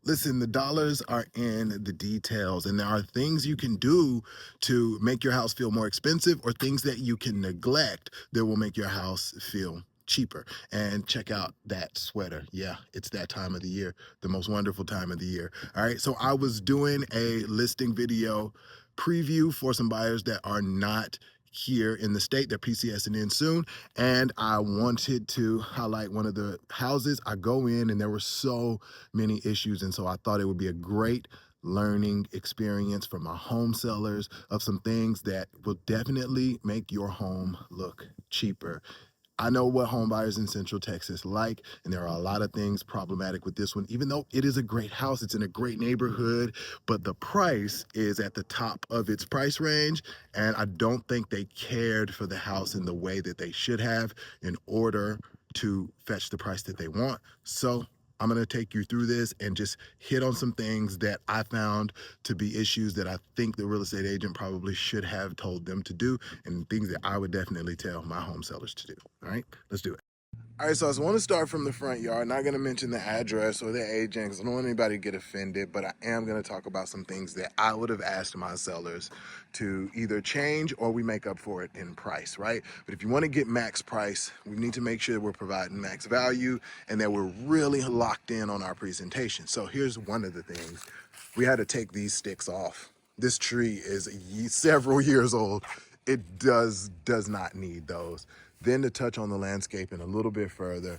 Listen, the dollars are in the details, and there are things you can do to make your house feel more expensive or things that you can neglect that will make your house feel cheaper. And check out that sweater. Yeah, it's that time of the year, the most wonderful time of the year. All right, so I was doing a listing video preview for some buyers that are not here in the state. They're PCSing in soon, and I wanted to highlight one of the houses. I go in and there were so many issues, and so I thought it would be a great learning experience for my home sellers of some things that will definitely make your home look cheaper. I know what home buyers in Central Texas like, and there are a lot of things problematic with this one. Even though it is a great house, it's in a great neighborhood, but the price is at the top of its price range, and I don't think they cared for the house in the way that they should have in order to fetch the price that they want. So I'm gonna take you through this and just hit on some things that I found to be issues that I think the real estate agent probably should have told them to do, and things that I would definitely tell my home sellers to do. All right, let's do it. All right, so I just want to start from the front yard. Not going to mention the address or the agent because I don't want anybody to get offended, but I am going to talk about some things that I would have asked my sellers to either change or we make up for it in price, right? But if you want to get max price, we need to make sure that we're providing max value and that we're really locked in on our presentation. So here's one of the things. We had to take these sticks off. This tree is several years old. It does not need those. Then to touch on the landscaping a little bit further,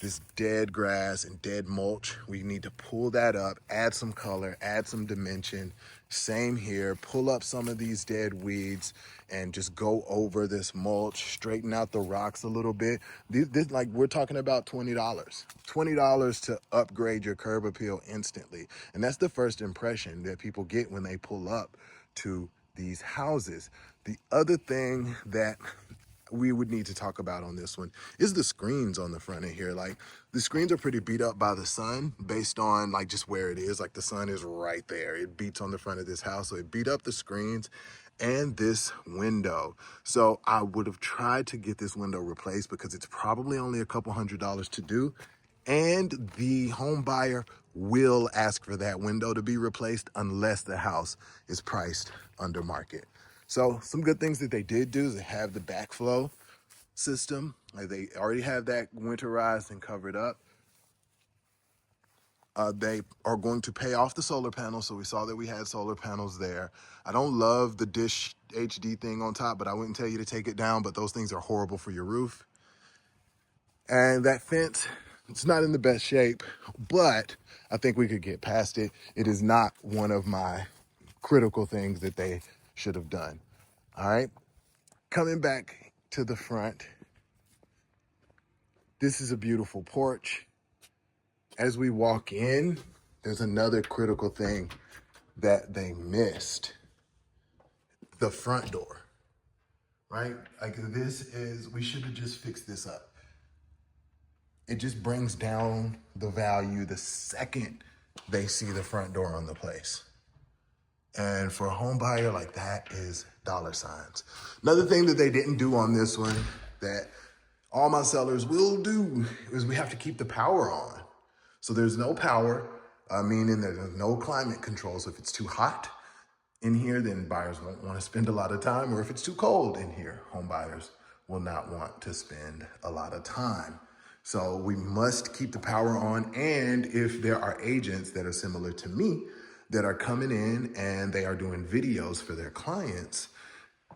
this dead grass and dead mulch, we need to pull that up, add some color, add some dimension. Same here, pull up some of these dead weeds and just go over this mulch, straighten out the rocks a little bit. This like we're talking about $20 to upgrade your curb appeal instantly. And that's the first impression that people get when they pull up to these houses. The other thing that we would need to talk about on this one is the screens on the front of here. Like the screens are pretty beat up by the sun based on like just where it is. Like the sun is right there. It beats on the front of this house. So it beat up the screens and this window. So I would have tried to get this window replaced because it's probably only a couple $100s to do. And the home buyer will ask for that window to be replaced unless the house is priced under market. So some good things that they did do is they have the backflow system. Like they already have that winterized and covered up. They are going to pay off the solar panels. So we saw that we had solar panels there. I don't love the dish HD thing on top, but I wouldn't tell you to take it down, but those things are horrible for your roof. And that fence, it's not in the best shape, but I think we could get past it. It is not one of my critical things that they should have done. All right. Coming back to the front, this is a beautiful porch. As we walk in, there's another critical thing that they missed. The front door, right? Like we should have just fixed this up. It just brings down the value the second they see the front door on the place. And for a home buyer, like that is dollar signs. Another thing that they didn't do on this one that all my sellers will do is we have to keep the power on. So there's no power, meaning there's no climate control. So if it's too hot in here, then buyers won't want to spend a lot of time. Or if it's too cold in here, home buyers will not want to spend a lot of time. So we must keep the power on. And if there are agents that are similar to me that are coming in and they are doing videos for their clients,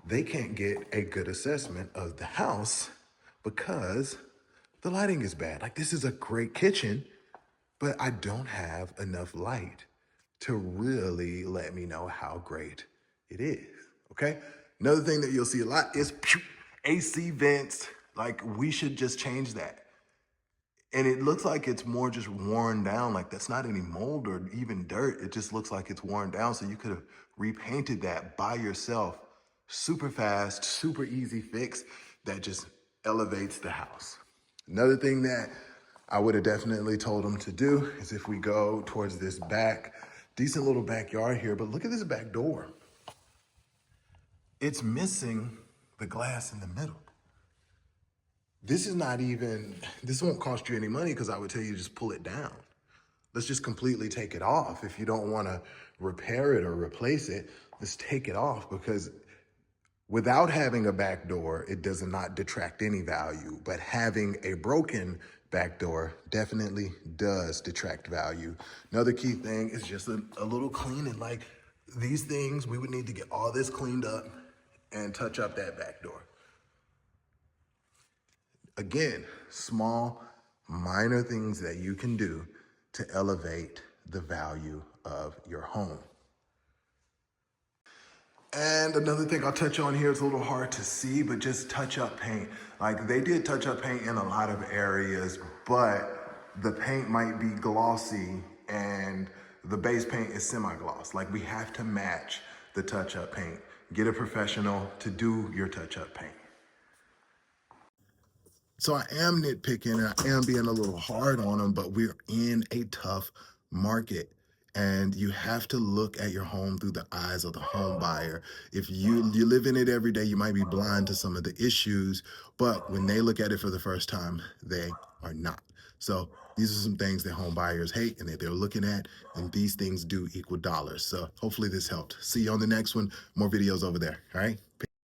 they can't get a good assessment of the house because the lighting is bad. Like this is a great kitchen, but I don't have enough light to really let me know how great it is, okay? Another thing that you'll see a lot is AC vents. Like we should just change that. And it looks like it's more just worn down. Like that's not any mold or even dirt. It just looks like it's worn down. So you could have repainted that by yourself. Super fast, super easy fix that just elevates the house. Another thing that I would have definitely told them to do is if we go towards this back, decent little backyard here, but look at this back door. It's missing the glass in the middle. This won't cost you any money because I would tell you to just pull it down. let's just completely take it off. If you don't want to repair it or replace it, let's take it off, because without having a back door, it does not detract any value, but having a broken back door definitely does detract value. Another key thing is just a little cleaning. Like these things, we would need to get all this cleaned up and touch up that back door. Again, small, minor things that you can do to elevate the value of your home. And another thing I'll touch on here is a little hard to see, but just touch up paint. Like they did touch up paint in a lot of areas, but the paint might be glossy and the base paint is semi-gloss. Like we have to match the touch up paint. Get a professional to do your touch up paint. So I am nitpicking and I am being a little hard on them, but we're in a tough market. And you have to look at your home through the eyes of the home buyer. If you live in it every day, you might be blind to some of the issues, but when they look at it for the first time, they are not. So these are some things that home buyers hate and that they're looking at, and these things do equal dollars. So hopefully this helped. See you on the next one. More videos over there. All right.